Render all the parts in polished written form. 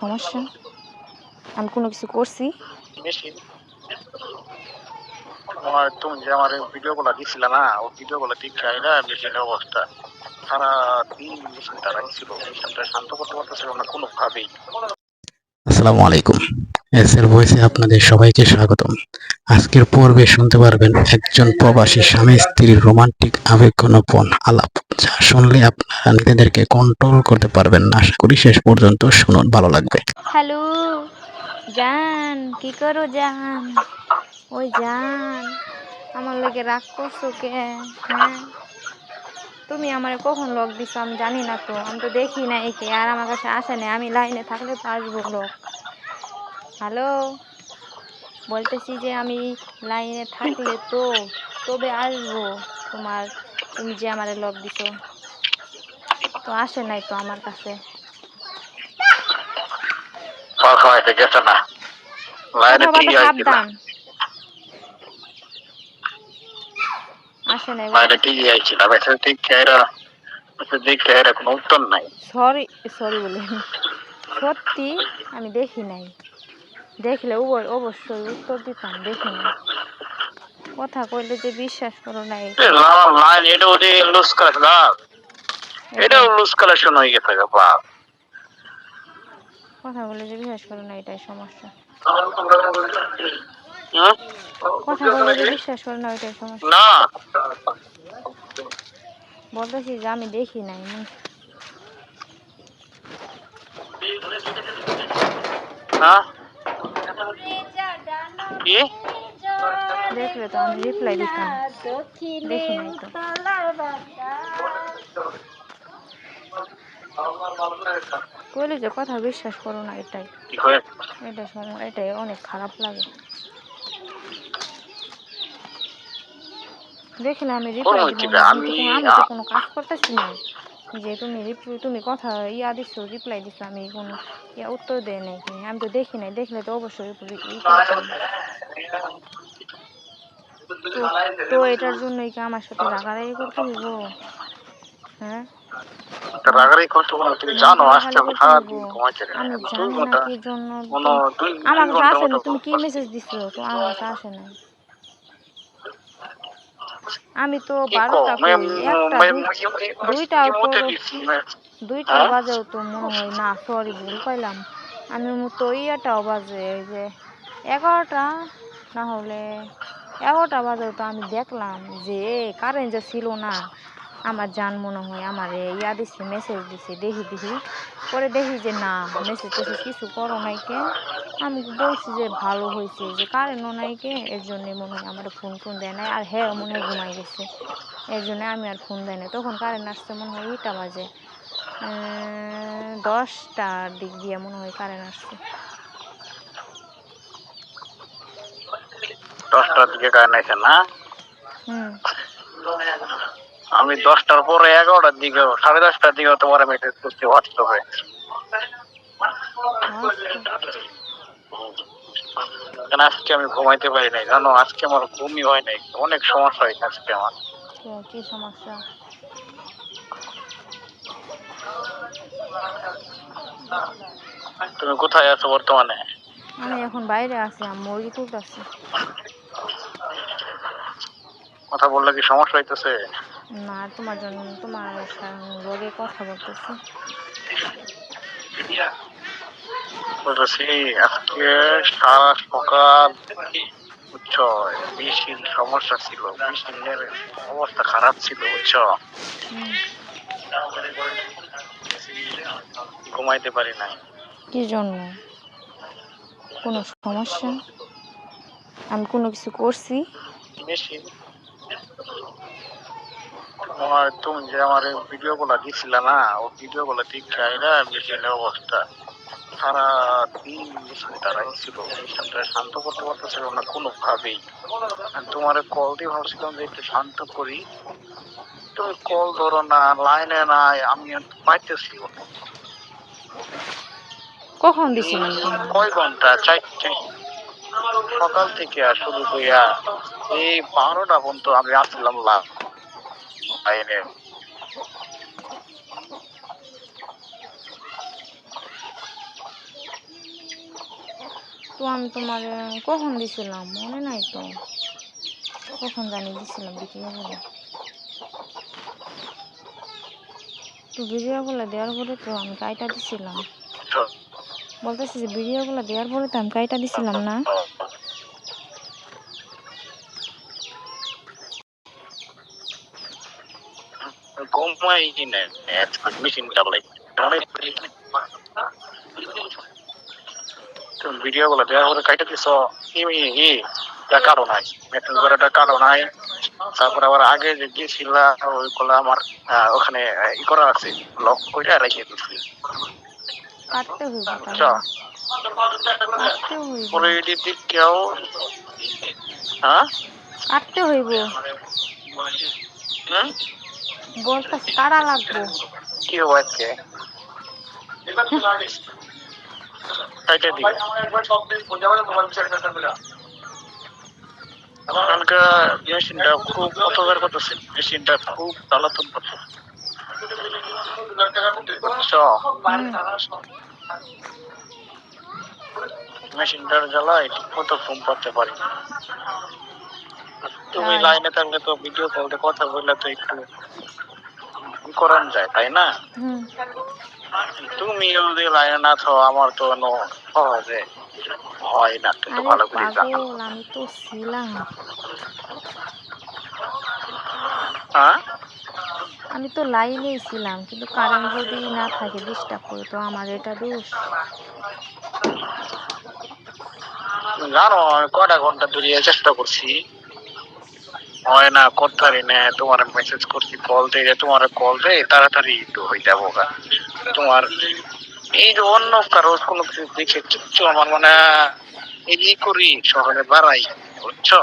সমস্যা? আমি কোনো কিছু করছি? মেশিন তুমি যে আমার ভিডিওগুলো দিছিল না, ও ভিডিওগুলো দেখে আইলা মেশিনের অবস্থা সারা দিন মেশিনটা রাখছিল, মেশিনটা শান্ত করতে পারতেছিল না কোনোভাবেই। আসসালামু আলাইকুম। এসএল ভয়েসে আপনাদের সবাইকে স্বাগতম। আজকের পর্বে শুনতে পারবেন একজন প্রবাসী স্বামী স্ত্রীর রোমান্টিক আবেগঘন আলাপ, যা শুনলে আপনারা নিজেদেরকে কন্ট্রোল করতে পারবেন না। আশা করি শেষ পর্যন্ত শুনুন, ভালো লাগবে। হ্যালো জান, কি করো জান? ওই জান, আমার লাগে রাগ করছো কে? হ্যাঁ, তুমি আমারে কখন লক দিছো আমি জানি না তো, আমি তো দেখি না একে, আর আমার কাছে আসে না। আমি লাইনে থাকলে তো আসবো লক। হ্যালো, বলতেছি যে আমি লাইনে থাকলে তো তবে আসবো তোমার, তুমি যে আমারে লক দিছো তো আসে নাই তো আমার কাছে। গেছে না লাইনে কথাবার্তা সাবধান, আসে নাই। লাইনে টিকে আইছিলাম, এটা ঠিক এরা দেখে এরা কোনো উত্তর নাই। সরি সরি বলে সত্যি আমি দেখি নাই, দেখলে অবশ্যই উত্তর দিতাম। দেখি নাই, কথা কইলে যে বিশ্বাস করো নাই। লাইন এটা ওদের লুজ কালেকশন, এটাও লুজ কালেকশন হয়ে গেছে বাপ। কথা বলে যে বিশ্বাস করো না, এটাই সমস্যা। হুম? কথা বলে যে বিশ্বাস করো না, ওইটাই সমস্যা। না বলতেছি যে আমি দেখি নাই। হ্যাঁ কি দেখলে তো আমি রিপ্লাই দিতাম, দেখি নাই তো। কইলে যে কথা বিশ্বাস করো না, এটাই এটাই অনেক খারাপ লাগে। দেখলে আমি রিপ্লাই দিব, আমি তো কোনো কাজ করতেছি না যে তুমি কথা দিছো, রিপ্লাই দিছো, আমি কোনো উত্তর দেয় নাই। আমি তো দেখি নাই, দেখলে তো অবশ্যই তো এটার জন্যই কি আমার সাথে রাগারাগি করতে হইব? হ্যাঁ, তুমি জানো আজকে আমি সারাদিন আমি জানি না কি জন্য আমার কাছে আসে না। তুমি কি মেসেজ দিছো তো আমার কাছে আসে না? আমি তো 12টা কই, 1টা 2টাও বাজেও তো মনে হয় না। সরি, ভুল কইলাম আমি। তো ইয়েটাও বাজে, এই যে 11টা, না হলে 11টা বাজেও তো আমি দেখলাম যে কারেন্ট যে ছিল না। আমার জান মনে হয় আমার দিচ্ছে, মেসেজ দিচ্ছে। দেখি পরে দেখি যে না, মেসেজ কিছু করো নাই কে। আমি বলছি যে ভালো হয়েছে যে কারেন্টও নাই কে, এর জন্যে মনে হয় আমার ফোন দেয় নাই। আর হ্যাঁ, মনে হয় ঘুমাই গেছে, এর জন্য আমি আর ফোন দেয় না। তখন কারেন্ট আসছে মনে হয় 2টা বাজে, 10টার দিক দিয়ে মনে হয় কারেন্ট আসছে। 10টার দিকে কারেন্ট আসে না? আমি 10টার পরে 11টার দিকে, 10:30টার দিকে তোমার মেসেজ করছি হোয়াটসঅ্যাপে। আজকে আমি ঘুমাইতে পারি নাই, জানো? আজকে আমার ঘুমই হয় নাই, অনেক সমস্যা হয়েছে আজকে আমার। কি সমস্যা? তুমি কোথায় আছো বর্তমানে? আমি এখন বাইরে আছি, আমি মুরগি তুলতেছি। কথা বললে কি সমস্যা হইতেছে? না, তোমার জন্য, তোমার লগে কথা বলতেছি। বলতেছি আজকে সারা সকাল বুঝছো, মেশিন সমস্যা ছিল, মেশিনের অবস্থা খারাপ ছিল বুঝছো। ঘুমাইতে পারি নাই। কি জন্য? কোনো সমস্যা? আমি কোনো কিছু করছি? মেশিন তুমি যে আমার ভিডিওগুলো দিছিল না, ও ভিডিওগুলো দেখে আইলা মেশিনের অবস্থা সারা দিন মেশিনটা রাখছিল, মেশিনটা শান্ত করতে পারতেছিল না কোনোভাবেই। তোমার কল দিয়ে ভাবছিলাম যে একটু শান্ত করি, তুমি কল ধরো না, লাইনে নাই, আমি পাইতেছি। কখন দিছিলাম? কয় ঘন্টা? 4টে সকাল থেকে আর শুরু কইয়া এই 12টা পর্যন্ত আমি আসছিলাম লাইনে। তো আমি তোমার কখন দিছিলাম মনে নাই তো, কখন জানি দিছিলাম ভিডিওগুলো। তো ভিডিওগুলো দেওয়ার পরে তো আমি কাইটা দিছিলাম, বলতেছি যে ভিডিওগুলো দেওয়ার পরে তো আমি কাইটা দিছিলাম না। ঘুমাই কিনে মেশিন চালাই তুমি ভিডিও গুলো দেওয়ার পরে কাইটা দিছ কারো নাই, মেশিন করাটা কারো নাই। তারপরে আবার আগে যে দিয়েছিল ওইগুলো আমার ওখানে ই করা আছে, লক করে রেখে দিচ্ছি। কাটতে হইব বুঝছো? কাটতে হইব পরে এদিক কেউ হ্যাঁ কাটতে হইব বলতেছি কারা লাগবো। কি হবো আজকে কাইটা দিই মেশিনটা খুব অপকার করতেছে, মেশিনটা খুব জ্বালাতন করছে। বুঝছো? মেশিনটার জ্বালায় ঠিক মতো ফোন করতে পারি। তুমি তাই। লাইনে থাকলে তো ভিডিও কলে কথা বললে তো একটু করান যায়, তাই না? তুমি যদি লাইনে না থাও আমার তো সহজে হয় না, কিন্তু আরে ভালো করে জানো। পাগল আমি তো ছিলাম, হ্যাঁ আমি তো লাইনেই ছিলাম, কিন্তু কারেন্ট যদি না থাকে ডিস্টার্ব করে তো আমার এটা দোষ। জানো আমি কটা ঘন্টা ধরে চেষ্টা করছি, হয় না, করতে পারি না। তোমার মেসেজ করছি, কল দিয়ে তোমার কল দেয় তাড়াতাড়ি একটু হয়ে যাবো গা। তোমার এই যে অন্য কারো কোনো কিছু দেখে কিচ্ছু আমার মানে এই করি শহরে বাড়াই, বুঝছো?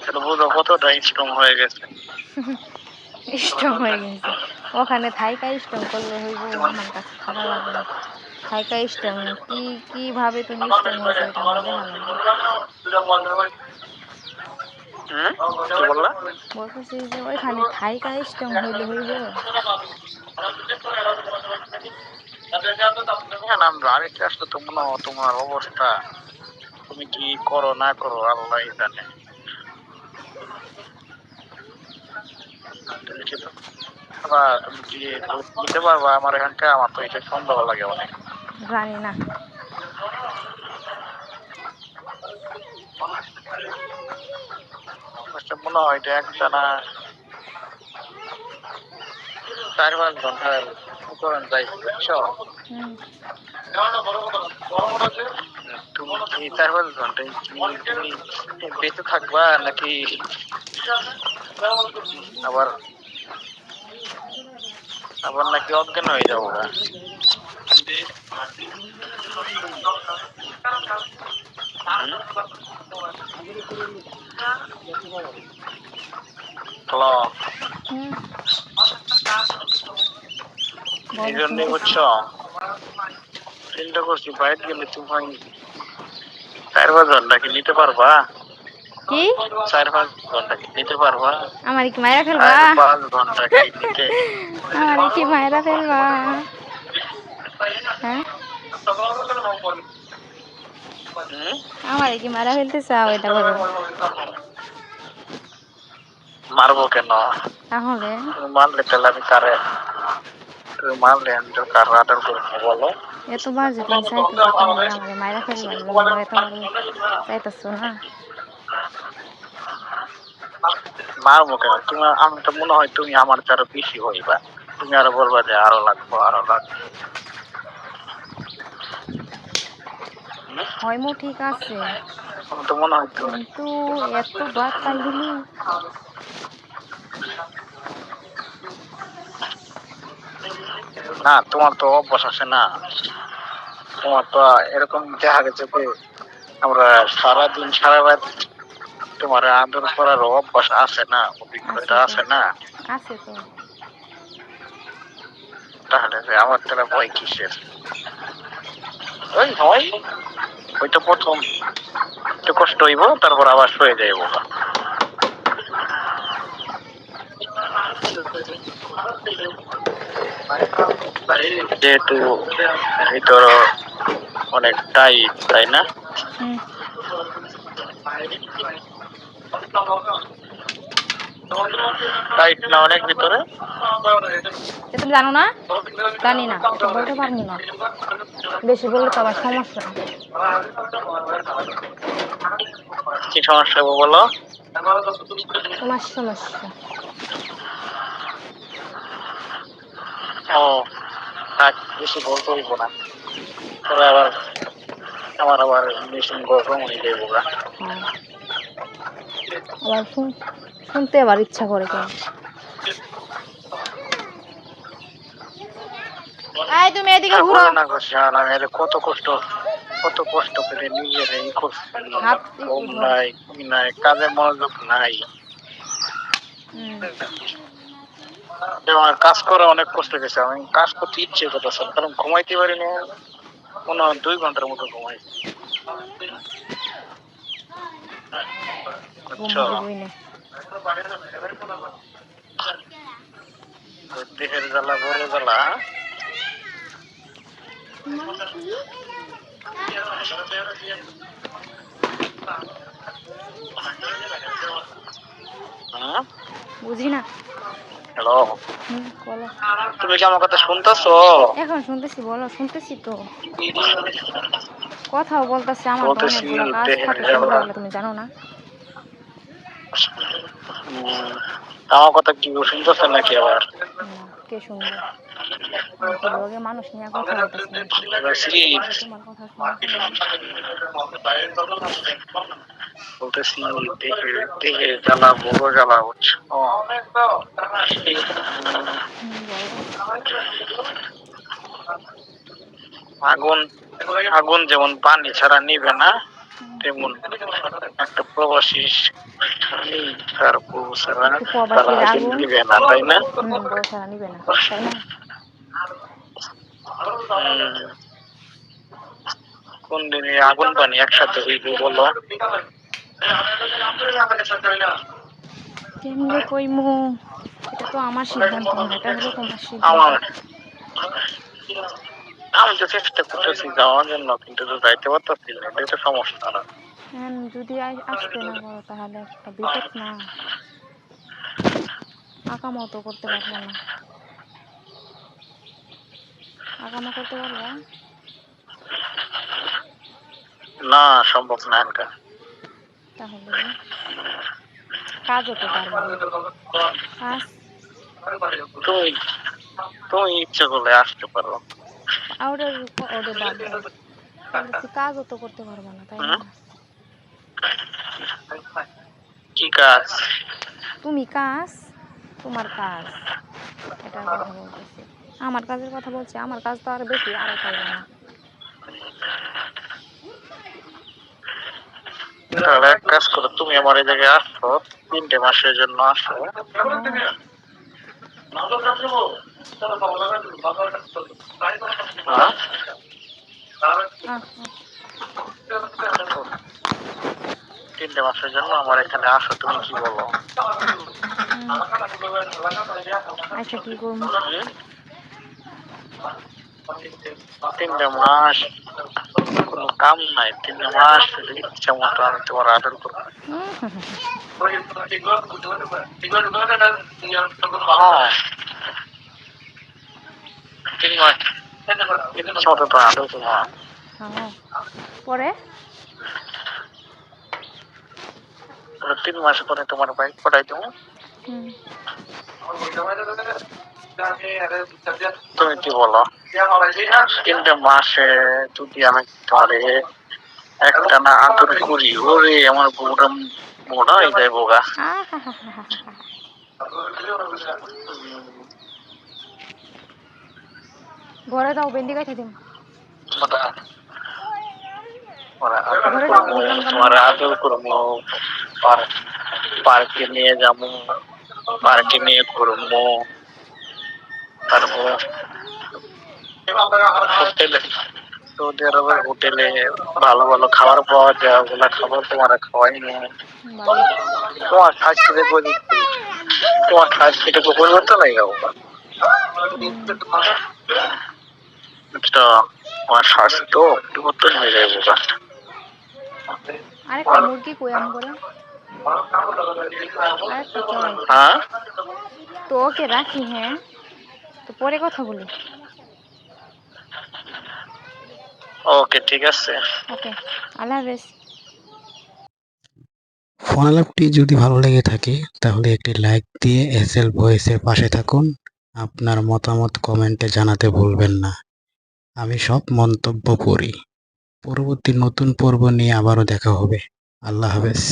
এটা বুঝো কতটা স্ট্রং হয়ে গেছে। স্ট্রং হয়ে গেছে ওখানে থাইকা স্ট্রং করলে হইব, আমার কাছে খারাপ লাগে না। থাইকা স্ট্রং কিভাবে তুমি স্ট্রং হয়েছে এটা আমার দেখা লাগবে। কি বললা? বলতেছি যে ওইখানে থাইকা স্ট্রং হইলে হইব। বাড়িতে আসলে তো মনে হয় তোমার অবস্থা, তুমি কি করো না করো আল্লাহ জানে। তুমি কি তুমি কি নিতে পারবা আমার এখানটা? আমার তো এটা সন্দেহ লাগে অনেক। জানি না। মনে হয় এটা একটানা 4-5 ঘন্টার উপকরণ যাই, বুঝছো? তুমি কি 4-5 ঘন্টায় তুমি বেঁচে থাকবা নাকি আবার আবার নাকি অজ্ঞান হয়ে যাবো গা? হ্যালো, এই জন্যই বুঝছো চিন্তা করছি বাইরে গেলে তুমি 4-5 ঘন্টা কি নিতে পারবা? কি 4-5 ঘন্টা কি নিতে পারবা? আমার কি মায়েরা ফেলবা? 4-5 ঘন্টা কি নিতে? আমার কি মায়েরা ফেলবা? হ্যাঁ আমার কি মারা ফেলতে চাও? এটা বলো। মারবো কেন? তাহলে তুমি মারলে তাহলে আমি কারে, তুমি মারলে আমি তো কার আদর করবো বলো? এতবার যে তুমি চাইতেছো তাহলে আমার মায়েরা ফেলবার জন্য এতবার চাইতেছো না? মারবো কেন? তুমি, আমি তো মনে হয় তুমি আমার আরো বেশি হইবা, তুমি আরো বলবা যে আরো লাগবো আরো লাগবো। হয়মো ঠিক আছে, আমার তো মনে হয় কিন্তু এতবার চাইলি না, তোমার তো অভ্যাস আছে না। তোমার তো এরকম দেখা গেছে যে আমরা সারাদিন সারা রাত তোমার আদর করার অভ্যাস আছে না, অভিজ্ঞতা আছে না। আছে তো। তাহলে আমার তারা ভয় কিসের? ওই হয় ওইটা প্রথম একটু কষ্ট হইব, তারপর আবার সয়ে যাইব। যেহেতু এই ধরো অনেক টাইট, তাই না? হুম। টাইট না অনেক ভিতরে? এটা তুমি জানো না? জানি না, এটা বলতে পারবো না, বেশি বললে তো আবার সমস্যা। কি সমস্যা হবে বলো? তোমার সমস্যা। ও থাক, বেশি বলতে হইব না, তবে আবার আমার আবার মেশিন গরম হয়ে যাবো গা। হ্যাঁ, আবার শুনতে আবার ইচ্ছা করে কেন? এই তুমি এদিকে ঘুরো। না ঘষান, আমি আরে কত কষ্ট করে নিজের এই করছি, হাত ঘুম ধরো। নাই, কি নাই, কাজে মনোযোগ নাই। আমার কাজ করা অনেক কষ্ট গেছে, আমি কাজ করতে ইচ্ছে করতেছে কারণ ঘুমাইতে পারি না, মনে হয় 2 ঘন্টার মতো ঘুমাই। আচ্ছা, দেহের জ্বালা বড় জ্বালা। বুঝি না। হ্যালো, বলো। তুমি কি আমার কথা শুনতেছো? এখন শুনতেছি, বলো। শুনতেছি তো, কথাও বলতেছি। আমার তো বলতেছি অনেকগুলো কাজ দেহের থাকে, জ্বালা। সেগুলো তুমি জানো না? আমার কথা কি শুনতেছে নাকি আবার? না, কে শুনবো? আমি কি লোকে মানুষ নিয়ে কথা বলতেছি নাকি? তোমার কথা শুনে বলতেছি দেহের জ্বালা বড় জ্বালা হচ্ছে। আগুন আগুন যেমন পানি ছাড়া নিবে না, তেমন একটা প্রবাসী তার বউ ছাড়া তারা প্রবাসীর আগুন আগুন নিবে না, তাই না? বউ ছাড়া নিবে না, তাই না? কোন দিনে আগুন পানি একসাথে হইবে বলো? কেমনে কইমু? এটা তো আমার সিদ্ধান্ত না, এটা হলো তোমার সিদ্ধান্ত। আমার আমি তো চেষ্টা করতেছি যাওয়ার জন্য, কিন্তু তো যাইতে পারতেছি না, এটা তো সমস্যা না। যদি আসতে না পারো তাহলে একটা বিপদ না? আকামও তো করতে পারবো না। আকামা করতে পারবা? না, সম্ভব না একা। তাহলে কাজও তো পারবো না। কাজ তুমি তুমি ইচ্ছে করলে আসতে পারো। ওদের ওদের বাদ দাও, বলতেছি কাজও তো করতে পারবো না, তাই না? কি কাজ? তুমি কাজ, তোমার কাজ, এটার কথা বলতেছি। আমার কাজের কথা বলছি, আমার কাজ তো আর বেশি, আরো পাইবো না। তাহলে এক কাজ করো, তুমি আমার এই জায়গায় আসো, 3টে মাসের জন্য আসো। হ্যাঁ? 3টে মাসের জন্য আমার এখানে আসো, তুমি কি বলো? আচ্ছা, কি করবো? 3টে মাস কোনো কাম নাই, 3টে মাস ইচ্ছা মতো আমি তোমার আদর করবো। হ্যাঁ, 3 মাস ইচ্ছা মতো তো আদর করবো। পরে 3 মাস পরে তোমার বাইক পাঠাই দেবো। তুমি কি বলো? 3টে মাসে যদি আমি তোমার একটা না আদর করি, ওরে আমার বউটা মোটা হয়ে যায় বোগা। ঘরে যাও, বেন্ডি গাইতে দিন। তোমার আদর করবো, পার্কে নিয়ে যাবো, পার্কে নিয়ে ঘুরবো, তারপর হোটেলে, সৌদি আরবের হোটেলে ভালো ভালো খাবার পাওয়া যায়, ওগুলা খাবার তোমার খাওয়াই না। তোমার স্বাস্থ্যের তোমার স্বাস্থ্যটা পরিবর্তন হয়ে যাবো। বুঝছো? আমার স্বাস্থ্য পরিবর্তন হয়ে যাবে বোকা। আরেকটা মুরগি কই আম করে আরেকটা চড়াই হ্যাঁ তো ওকে রাখি, হ্যাঁ তো পরে কথা বলি। ওকে ঠিক আছে। ওকে, আল্লাহ হাফেজ। ফোন আলাপটি যদি ভালো লেগে থাকে তাহলে একটি লাইক দিয়ে এসএল ভয়েসের পাশে থাকুন। আপনার মতামত কমেন্টে জানাতে ভুলবেন না। আমি সব মন্তব্য পড়ি। পরবর্তী নতুন পর্ব নিয়ে আবারও দেখা হবে। আল্লাহ হাফেজ।